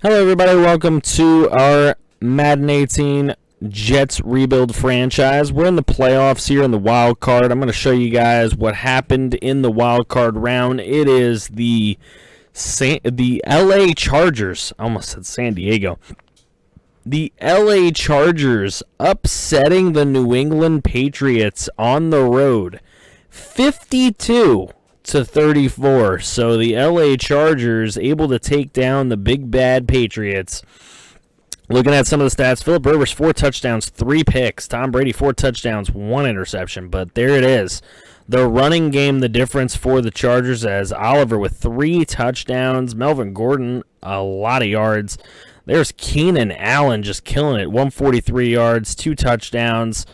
Hello, everybody. Welcome to our Madden 18 Jets rebuild franchise. We're in the playoffs here in the wild card. I'm going to show you guys what happened in the wild card round. It is the LA Chargers. I almost said San Diego. The LA Chargers upsetting the New England Patriots on the road, 52-34. So the LA Chargers able to take down the big bad Patriots. Looking at some of the stats, Philip Rivers 4 touchdowns, 3 picks. Tom Brady 4 touchdowns, 1 interception. But there it is. The running game, the difference for the Chargers, as Oliver with 3 touchdowns. Melvin Gordon, a lot of yards. There's Keenan Allen just killing it, 143 yards, 2 touchdowns.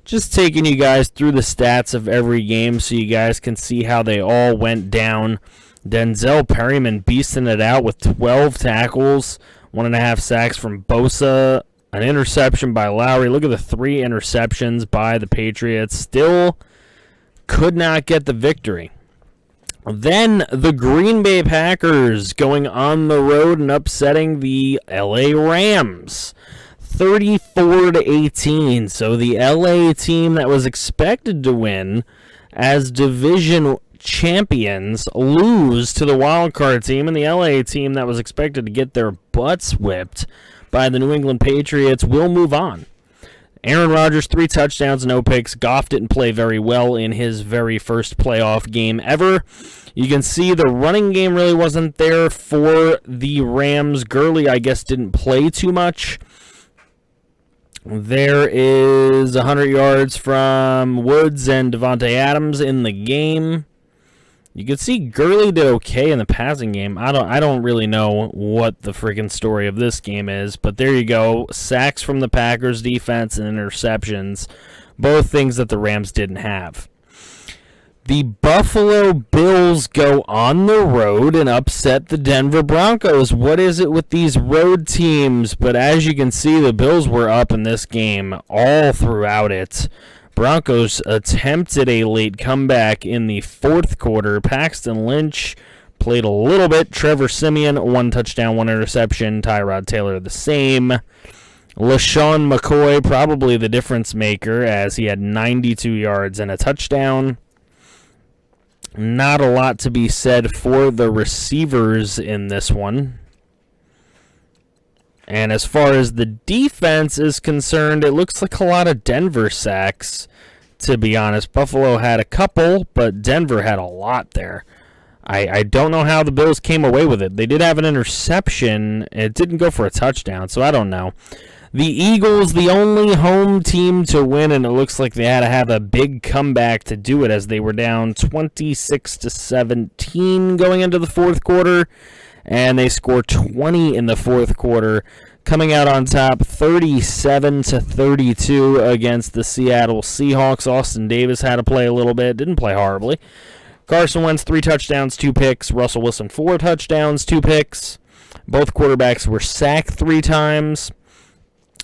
Just taking you guys through the stats of every game so you guys can see how they all went down. Denzel Perryman beasting it out with 12 tackles, 1.5 sacks from Bosa, an interception by Lowry. Look at the 3 interceptions by the Patriots. Still could not get the victory. Then the Green Bay Packers going on the road and upsetting the LA Rams. 34-18. So the LA team that was expected to win as division champions lose to the wild card team, and the LA team that was expected to get their butts whipped by the New England Patriots will move on. Aaron Rodgers, 3 touchdowns, no picks. Goff didn't play very well in his very first playoff game ever. You can see the running game really wasn't there for the Rams. Gurley, I guess, didn't play too much. There is 100 yards from Woods and Devontae Adams in the game. You can see Gurley did okay in the passing game. I don't really know what the freaking story of this game is, but there you go. Sacks from the Packers defense and interceptions, both things that the Rams didn't have. The Buffalo Bills go on the road and upset the Denver Broncos. What is it with these road teams? But as you can see, the Bills were up in this game all throughout it. Broncos attempted a late comeback in the fourth quarter. Paxton Lynch played a little bit. Trevor Siemian, 1 touchdown, 1 interception. Tyrod Taylor, the same. LaShawn McCoy, probably the difference maker, as he had 92 yards and a touchdown. Not a lot to be said for the receivers in this one. And as far as the defense is concerned, it looks like a lot of Denver sacks, to be honest. Buffalo had a couple, but Denver had a lot there. I don't know how the Bills came away with it. They did have an interception. It didn't go for a touchdown, so I don't know. The Eagles, the only home team to win, and it looks like they had to have a big comeback to do it as they were down 26-17 going into the fourth quarter, and they scored 20 in the fourth quarter, coming out on top 37-32 against the Seattle Seahawks. Austin Davis had to play a little bit, didn't play horribly. Carson Wentz, 3 touchdowns, 2 picks. Russell Wilson, 4 touchdowns, 2 picks. Both quarterbacks were sacked 3 times.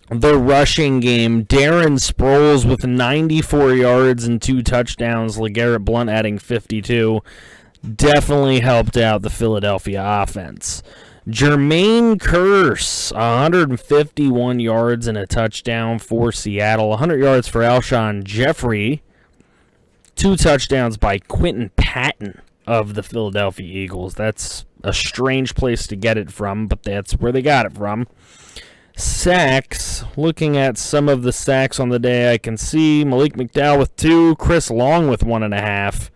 The rushing game, Darren Sproles with 94 yards and 2 touchdowns. LeGarrette Blount adding 52. Definitely helped out the Philadelphia offense. Jermaine Kearse, 151 yards and a touchdown for Seattle. 100 yards for Alshon Jeffrey. 2 touchdowns by Quentin Patton of the Philadelphia Eagles. That's a strange place to get it from, but that's where they got it from. Sacks, looking at some of the sacks on the day, I can see Malik McDowell with 2, Chris Long with 1.5,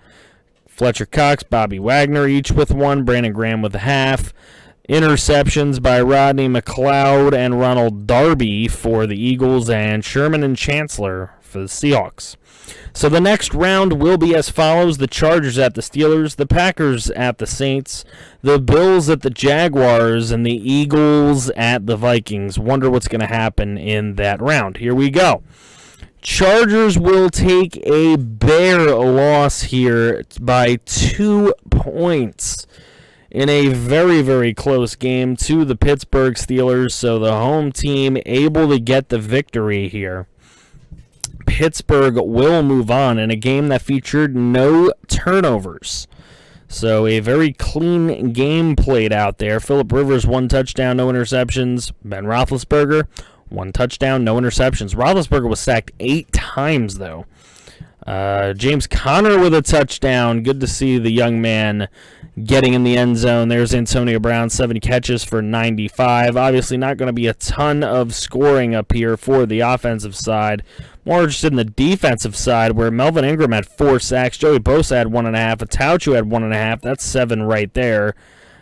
Fletcher Cox, Bobby Wagner each with 1, Brandon Graham with 0.5. Interceptions by Rodney McLeod and Ronald Darby for the Eagles, and Sherman and Chancellor for the Seahawks. So the next round will be as follows: the Chargers at the Steelers, the Packers at the Saints, the Bills at the Jaguars, and the Eagles at the Vikings. Wonder what's going to happen in that round. Here we go. Chargers will take a bare loss here by 2 points in a very, very close game to the Pittsburgh Steelers, so the home team able to get the victory here. Pittsburgh will move on in a game that featured no turnovers. So a very clean game played out there. Phillip Rivers, 1 touchdown, no interceptions. Ben Roethlisberger, 1 touchdown, no interceptions. Roethlisberger was sacked 8 times, though. James Conner with a touchdown. Good to see the young man getting in the end zone. There's Antonio Brown, 7 catches for 95. Obviously not going to be a ton of scoring up here for the offensive side. More interested in the defensive side, where Melvin Ingram had 4 sacks. Joey Bosa had 1.5. Atauchu had 1.5. That's 7 right there.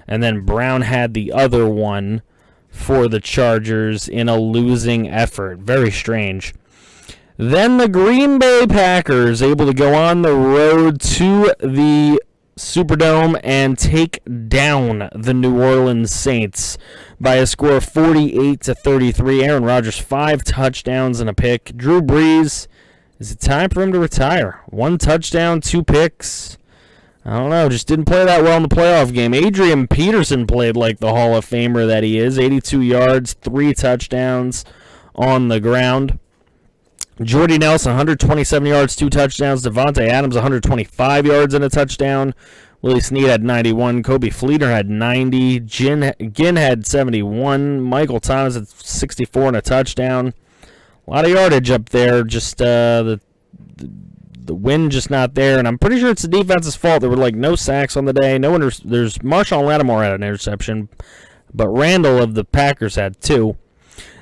And then Brown had the other one for the Chargers in a losing effort. Very strange. Then the Green Bay Packers able to go on the road to the Superdome and take down the New Orleans Saints by a score of 48-33. Aaron Rodgers, 5 touchdowns and a pick. Drew Brees, is it time for him to retire? 1 touchdown, 2 picks. I don't know, just didn't play that well in the playoff game. Adrian Peterson played like the Hall of Famer that he is. 82 yards, 3 touchdowns on the ground. Jordy Nelson, 127 yards, 2 touchdowns. Devontae Adams, 125 yards and a touchdown. Willie Snead had 91. Kobe Fleener had 90. Ginn had 71. Michael Thomas had 64 and a touchdown. A lot of yardage up there. Just the wind just not there. And I'm pretty sure it's the defense's fault. There were like no sacks on the day. There's Marshawn Lattimore had an interception, but Randall of the Packers had 2.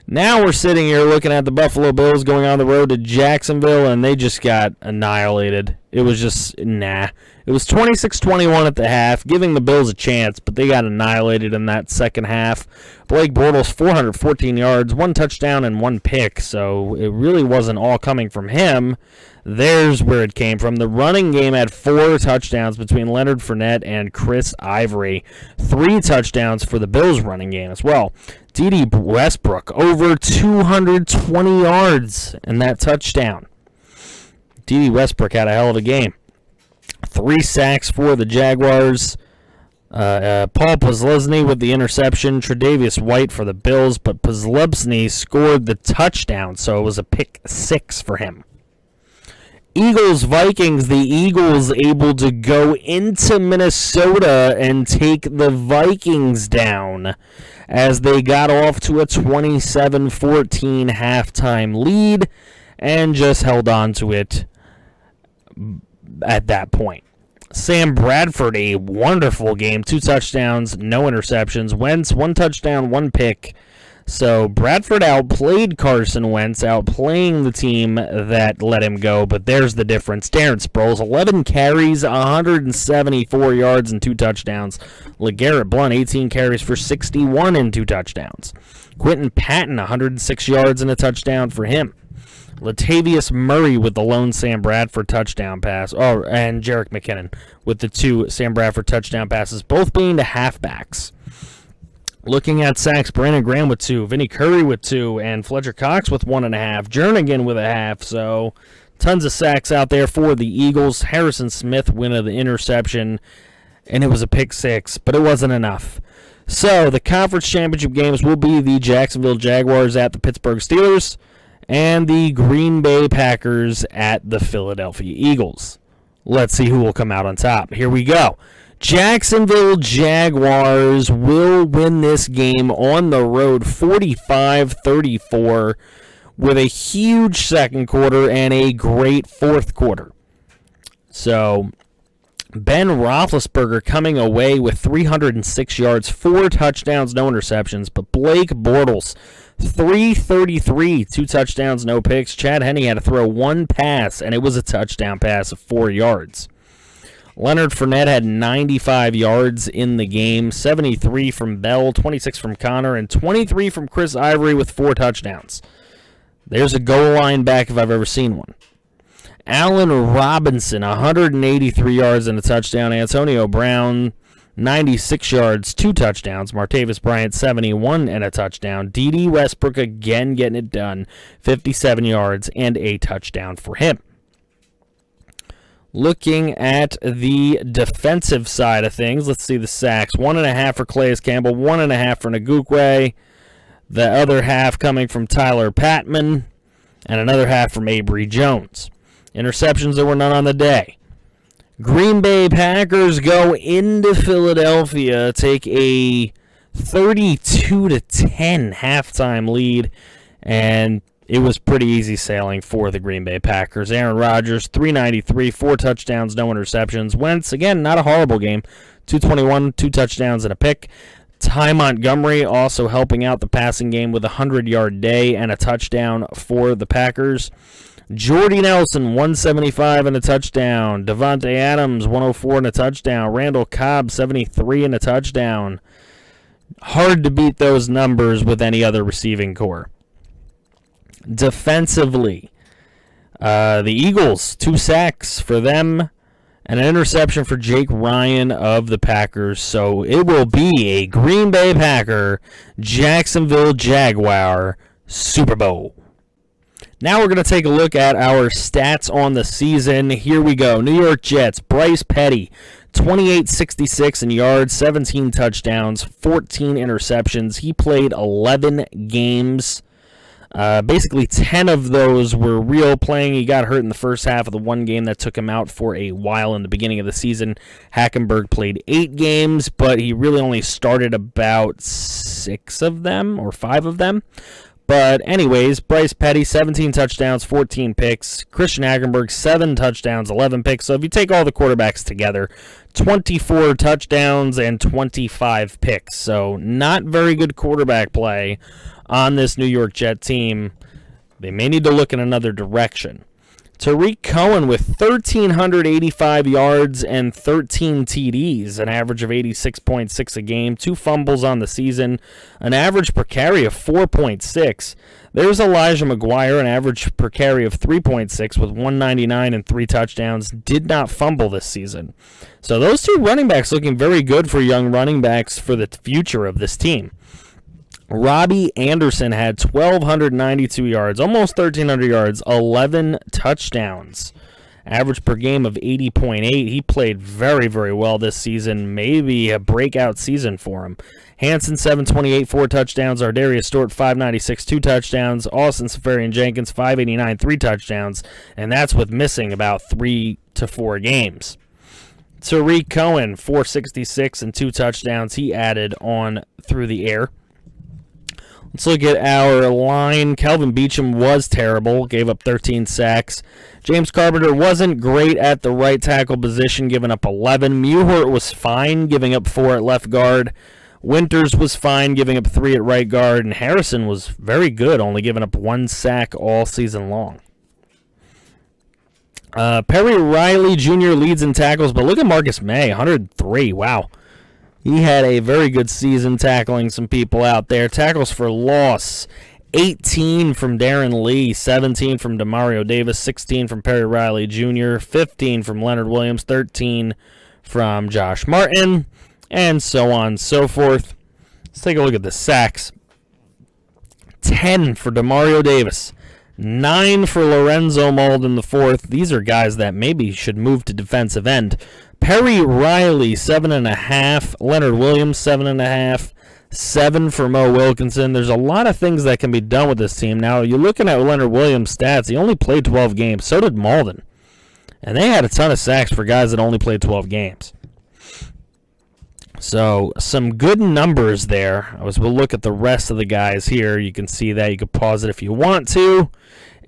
Now we're sitting here looking at the Buffalo Bills going on the road to Jacksonville, and they just got annihilated. It was just, nah. It was 26-21 at the half, giving the Bills a chance, but they got annihilated in that second half. Blake Bortles, 414 yards, 1 touchdown, and 1 pick, so it really wasn't all coming from him. There's where it came from. The running game had 4 touchdowns between Leonard Fournette and Chris Ivory. 3 touchdowns for the Bills running game as well. D.D. Westbrook, over 220 yards in that touchdown. D.D. Westbrook had a hell of a game. 3 sacks for the Jaguars. Paul Posluszny with the interception. Tre'Davious White for the Bills, but Posluszny scored the touchdown, so it was a pick 6 for him. Eagles-Vikings, the Eagles able to go into Minnesota and take the Vikings down as they got off to a 27-14 halftime lead and just held on to it at that point. Sam Bradford, a wonderful game, 2 touchdowns, no interceptions. Wentz, 1 touchdown, 1 pick. So Bradford outplayed Carson Wentz, outplaying the team that let him go, but there's the difference. Darren Sproles, 11 carries, 174 yards and 2 touchdowns. LeGarrette Blount, 18 carries for 61 and 2 touchdowns. Quentin Patton, 106 yards and a touchdown for him. Latavius Murray with the lone Sam Bradford touchdown pass. Oh, and Jerick McKinnon with the 2 Sam Bradford touchdown passes, both being to halfbacks. Looking at sacks, Brandon Graham with 2, Vinny Curry with 2, and Fletcher Cox with 1.5, Jernigan with a half. So tons of sacks out there for the Eagles. Harrison Smith win of the interception, and it was a pick 6, but it wasn't enough. So the conference championship games will be the Jacksonville Jaguars at the Pittsburgh Steelers and the Green Bay Packers at the Philadelphia Eagles. Let's see who will come out on top. Here we go. Jacksonville Jaguars will win this game on the road 45-34 with a huge second quarter and a great fourth quarter. So Ben Roethlisberger coming away with 306 yards, 4 touchdowns, no interceptions, but Blake Bortles 333, 2 touchdowns, no picks. Chad Henne had to throw 1 pass, and it was a touchdown pass of 4 yards. Leonard Fournette had 95 yards in the game, 73 from Bell, 26 from Connor, and 23 from Chris Ivory with 4 touchdowns. There's a goal line back if I've ever seen one. Allen Robinson, 183 yards and a touchdown. Antonio Brown, 96 yards, 2 touchdowns. Martavis Bryant, 71 and a touchdown. D.D. Westbrook again getting it done, 57 yards and a touchdown for him. Looking at the defensive side of things, let's see the sacks. 1.5 for Calais Campbell, 1.5 for Ngukwe. The other half coming from Tyler Patman, and another half from Avery Jones. Interceptions, there were none on the day. Green Bay Packers go into Philadelphia, take a 32-10 halftime lead, and it was pretty easy sailing for the Green Bay Packers. Aaron Rodgers, 393, 4 touchdowns, no interceptions. Wentz, again, not a horrible game, 221, 2 touchdowns and a pick. Ty Montgomery also helping out the passing game with a 100-yard day and a touchdown for the Packers. Jordy Nelson, 175 and a touchdown. Devontae Adams, 104 and a touchdown. Randall Cobb, 73 and a touchdown. Hard to beat those numbers with any other receiving core. Defensively, the Eagles, 2 sacks for them and an interception for Jake Ryan of the Packers. So it will be a Green Bay Packer, Jacksonville Jaguar Super Bowl. Now we're going to take a look at our stats on the season. Here we go. New York Jets, Bryce Petty, 28-66 in yards, 17 touchdowns, 14 interceptions. He played 11 games. Basically, 10 of those were real playing. He got hurt in the first half of the one game that took him out for a while in the beginning of the season. Hackenberg played 8 games, but he really only started about 6 of them or 5 of them. But anyways, Bryce Petty, 17 touchdowns, 14 picks. Christian Hackenberg, 7 touchdowns, 11 picks. So if you take all the quarterbacks together, 24 touchdowns and 25 picks. So not very good quarterback play on this New York Jet team. They may need to look in another direction. Tariq Cohen with 1,385 yards and 13 TDs, an average of 86.6 a game, 2 fumbles on the season, an average per carry of 4.6. There's Elijah McGuire, an average per carry of 3.6 with 199 and 3 touchdowns, did not fumble this season. So those 2 running backs looking very good for young running backs for the future of this team. Robbie Anderson had 1,292 yards, almost 1,300 yards, 11 touchdowns. Average per game of 80.8. He played very, very well this season. Maybe a breakout season for him. Hanson, 728, 4 touchdowns. Ardarius Stewart, 596, 2 touchdowns. Austin Seferian-Jenkins, 589, 3 touchdowns. And that's with missing about 3 to 4 games. Tariq Cohen, 466 and 2 touchdowns. He added on through the air. Let's look at our line. Kelvin Beachum was terrible, gave up 13 sacks. James Carpenter wasn't great at the right tackle position, giving up 11. Muhort was fine, giving up 4 at left guard. Winters was fine, giving up 3 at right guard. And Harrison was very good, only giving up 1 sack all season long. Perry Riley Jr. leads in tackles, but look at Marcus May, 103. Wow. He had a very good season tackling some people out there. Tackles for loss, 18 from Darren Lee, 17 from Demario Davis, 16 from Perry Riley Jr., 15 from Leonard Williams, 13 from Josh Martin, and so on and so forth. Let's take a look at the sacks. 10 for Demario Davis, 9 for Lorenzo Malden IV. These are guys that maybe should move to defensive end. Perry Riley, 7.5. Leonard Williams, 7.5. 7 for Mo Wilkinson. There's a lot of things that can be done with this team. Now, you're looking at Leonard Williams' stats. He only played 12 games. So did Malden. And they had a ton of sacks for guys that only played 12 games. So, some good numbers there. As we'll look at the rest of the guys here, you can see that. You can pause it if you want to.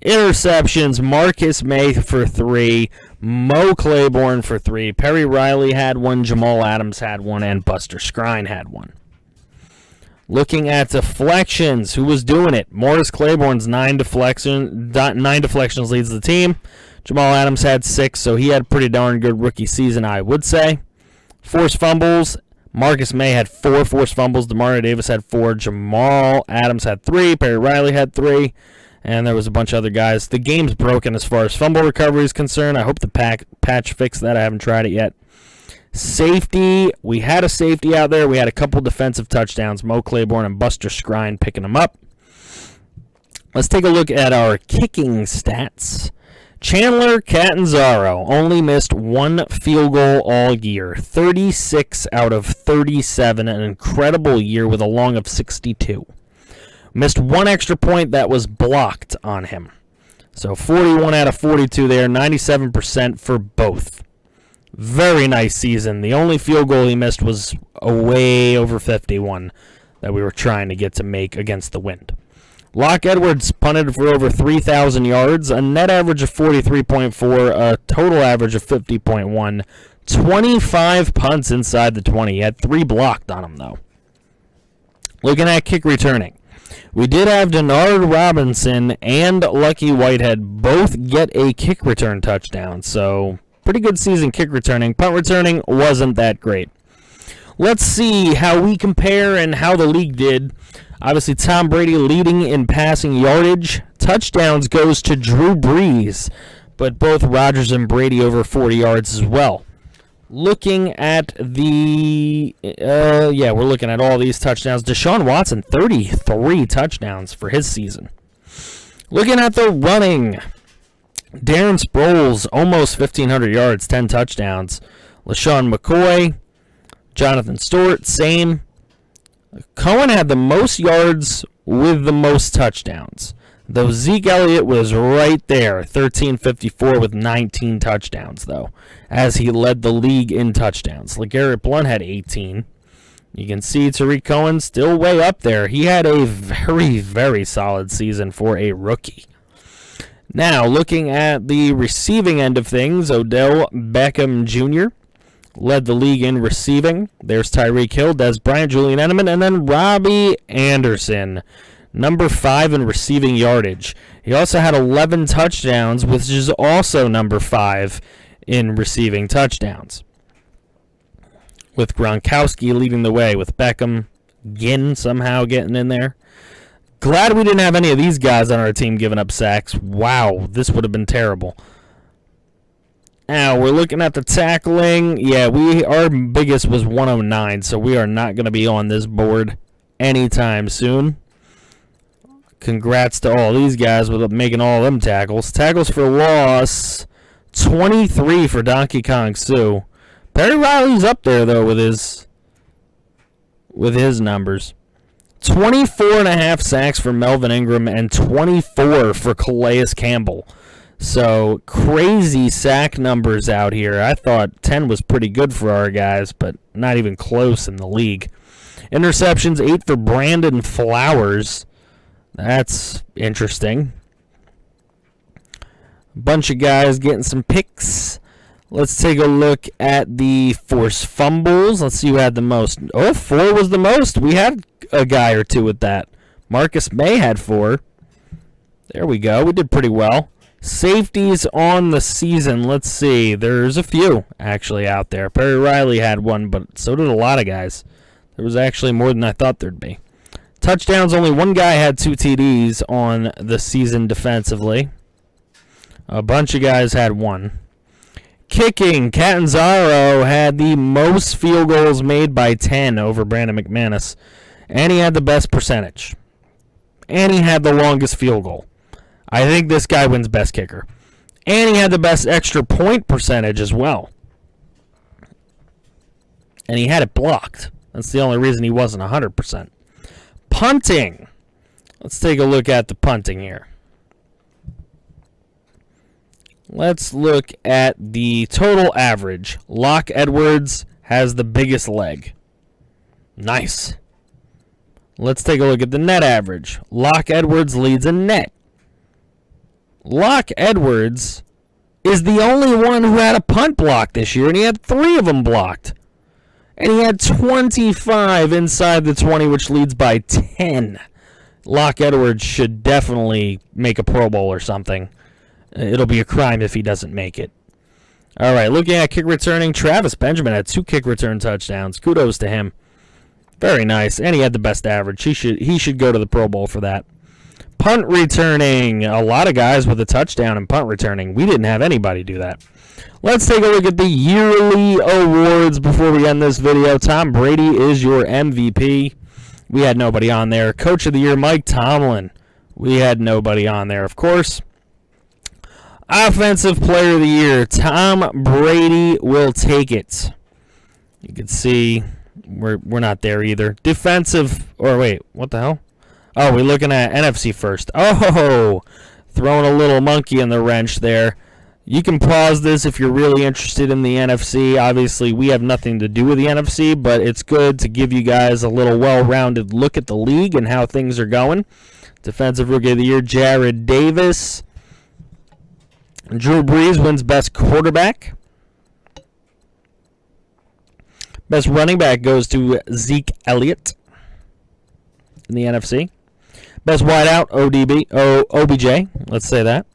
Interceptions, Marcus May for 3, Mo Claiborne for 3, Perry Riley had 1, Jamal Adams had 1, and Buster Skrine had 1. Looking at deflections, who was doing it? Morris Claiborne's 9 deflections leads the team. Jamal Adams had 6, so he had a pretty darn good rookie season, I would say. Forced fumbles, Marcus May had 4 forced fumbles, Demario Davis had 4, Jamal Adams had 3, Perry Riley had 3. And there was a bunch of other guys. The game's broken as far as fumble recovery is concerned. I hope the patch fixed that. I haven't tried it yet. Safety. We had a safety out there. We had a couple defensive touchdowns. Mo Claiborne and Buster Skrine picking them up. Let's take a look at our kicking stats. Chandler Catanzaro only missed 1 field goal all year. 36 out of 37. An incredible year with a long of 62. Missed 1 extra point that was blocked on him. So 41 out of 42 there, 97% for both. Very nice season. The only field goal he missed was a way over 51 that we were trying to get to make against the wind. Locke Edwards punted for over 3,000 yards, a net average of 43.4, a total average of 50.1, 25 punts inside the 20. He had 3 blocked on him, though. Looking at kick returning, we did have Denard Robinson and Lucky Whitehead both get a kick return touchdown, so pretty good season kick returning. Punt returning wasn't that great. Let's see how we compare and how the league did. Obviously, Tom Brady leading in passing yardage. Touchdowns goes to Drew Brees, but both Rodgers and Brady over 40 yards as well. Looking at we're looking at all these touchdowns. Deshaun Watson, 33 touchdowns for his season. Looking at the running, Darren Sproles, almost 1,500 yards, 10 touchdowns. LaShawn McCoy, Jonathan Stewart, same. Cohen had the most yards with the most touchdowns, though Zeke Elliott was right there, 1,354 with 19 touchdowns, though, as he led the league in touchdowns. LeGarrette Blount had 18. You can see Tariq Cohen still way up there. He had a very, very solid season for a rookie. Now, looking at the receiving end of things, Odell Beckham Jr. led the league in receiving. There's Tyreek Hill, Des Bryant, Julian Edelman, and then Robbie Anderson, number 5 in receiving yardage. He also had 11 touchdowns, which is also number 5 in receiving touchdowns, with Gronkowski leading the way, with Beckham again somehow getting in there. Glad we didn't have any of these guys on our team giving up sacks. Wow, this would have been terrible. Now, we're looking at the tackling. Yeah, our biggest was 109, so we are not going to be on this board anytime soon. Congrats to all these guys with making all them tackles. Tackles for loss, 23 for Donkey Kong Sue. Perry Riley's up there, though, with his numbers. 24.5 sacks for Melvin Ingram and 24 for Calais Campbell. So, crazy sack numbers out here. I thought 10 was pretty good for our guys, but not even close in the league. Interceptions, 8 for Brandon Flowers. That's interesting. A bunch of guys getting some picks. Let's take a look at the forced fumbles. Let's see who had the most. 4 was the most. We had a guy or two with that. Marcus May had 4. There we go. We did pretty well. Safeties on the season. Let's see. There's a few actually out there. Perry Riley had 1, but so did a lot of guys. There was actually more than I thought there'd be. Touchdowns, only one guy had 2 TDs on the season defensively. A bunch of guys had 1. Kicking, Catanzaro had the most field goals made by 10 over Brandon McManus, and he had the best percentage. And he had the longest field goal. I think this guy wins best kicker. And he had the best extra point percentage as well. And he had it blocked. That's the only reason he wasn't 100%. Punting. Let's take a look at the punting here. Let's look at the total average. Locke Edwards has the biggest leg. Nice. Let's take a look at the net average. Locke Edwards leads in net. Locke Edwards is the only one who had a punt block this year, and he had 3 of them blocked. And he had 25 inside the 20, which leads by 10. Locke Edwards should definitely make a Pro Bowl or something. It'll be a crime if he doesn't make it. All right, looking at kick returning, Travis Benjamin had 2 kick return touchdowns. Kudos to him. Very nice, and he had the best average. He should go to the Pro Bowl for that. Punt returning, a lot of guys with a touchdown in punt returning. We didn't have anybody do that. Let's take a look at the yearly awards before we end this video. Tom Brady is your MVP. We had nobody on there. Coach of the Year, Mike Tomlin. We had nobody on there, of course. Offensive Player of the Year, Tom Brady will take it. You can see we're not there either. Defensive, or wait, what the hell? Oh, we're looking at NFC first. Oh, throwing a little monkey in the wrench there. You can pause this if you're really interested in the NFC. Obviously, we have nothing to do with the NFC, but it's good to give you guys a little well-rounded look at the league and how things are going. Defensive Rookie of the Year, Jared Davis. Drew Brees wins Best Quarterback. Best Running Back goes to Zeke Elliott in the NFC. Best Wideout, OBJ. Let's say that.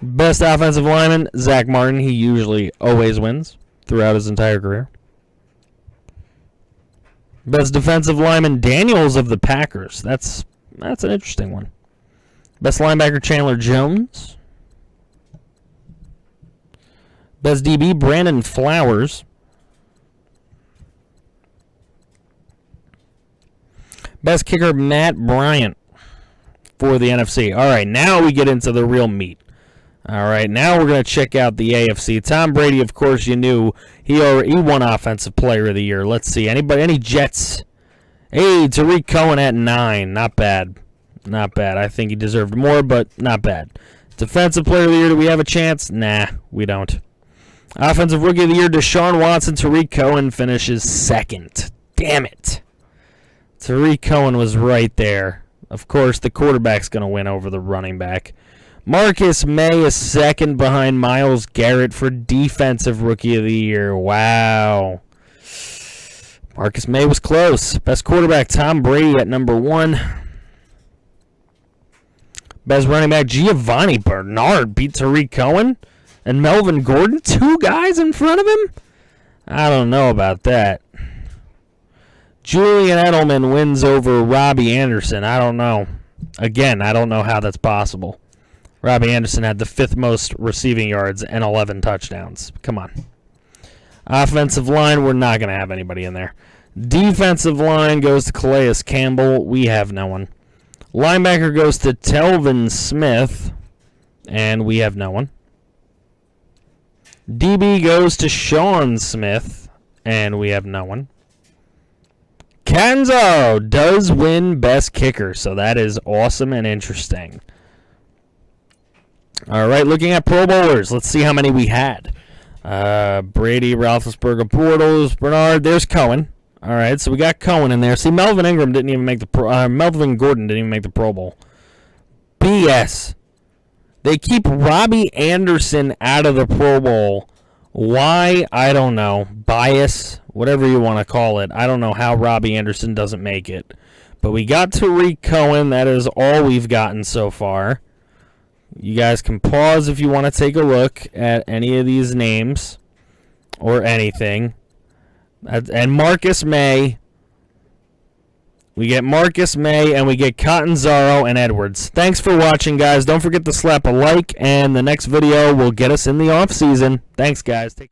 Best Offensive Lineman, Zach Martin. He usually always wins throughout his entire career. Best Defensive Lineman, Daniels of the Packers. That's an interesting one. Best Linebacker, Chandler Jones. Best DB, Brandon Flowers. Best Kicker, Matt Bryant for the NFC. All right, now we get into the real meat. All right, now we're going to check out the AFC. Tom Brady, of course, you knew he won Offensive Player of the Year. Let's see. Any Jets? Hey, Tariq Cohen at 9. Not bad. Not bad. I think he deserved more, but not bad. Defensive Player of the Year, do we have a chance? Nah, we don't. Offensive Rookie of the Year, Deshaun Watson. Tariq Cohen finishes second. Damn it. Tariq Cohen was right there. Of course, the quarterback's going to win over the running back. Marcus May is second behind Myles Garrett for Defensive Rookie of the Year. Wow. Marcus May was close. Best quarterback, Tom Brady at number 1. Best running back, Giovanni Bernard beat Tariq Cohen and Melvin Gordon. 2 guys in front of him? I don't know about that. Julian Edelman wins over Robbie Anderson. I don't know. Again, I don't know how that's possible. Robbie Anderson had the 5th most receiving yards and 11 touchdowns. Come on. Offensive line, we're not going to have anybody in there. Defensive line goes to Calais Campbell. We have no one. Linebacker goes to Telvin Smith, and we have no one. DB goes to Sean Smith, and we have no one. Catanzaro does win Best Kicker, so that is awesome and interesting. All right, looking at Pro Bowlers, let's see how many we had. Brady, Roethlisberger, Bortles, Bernard. There's Cohen. All right, so we got Cohen in there. See, Melvin Gordon didn't even make the Pro Bowl. BS. They keep Robbie Anderson out of the Pro Bowl. Why? I don't know. Bias, whatever you want to call it. I don't know how Robbie Anderson doesn't make it. But we got Tariq Cohen. That is all we've gotten so far. You guys can pause if you want to take a look at any of these names or anything. And Marcus May. We get Marcus May and we get Catanzaro and Edwards. Thanks for watching, guys. Don't forget to slap a like, and the next video will get us in the off season. Thanks, guys. Take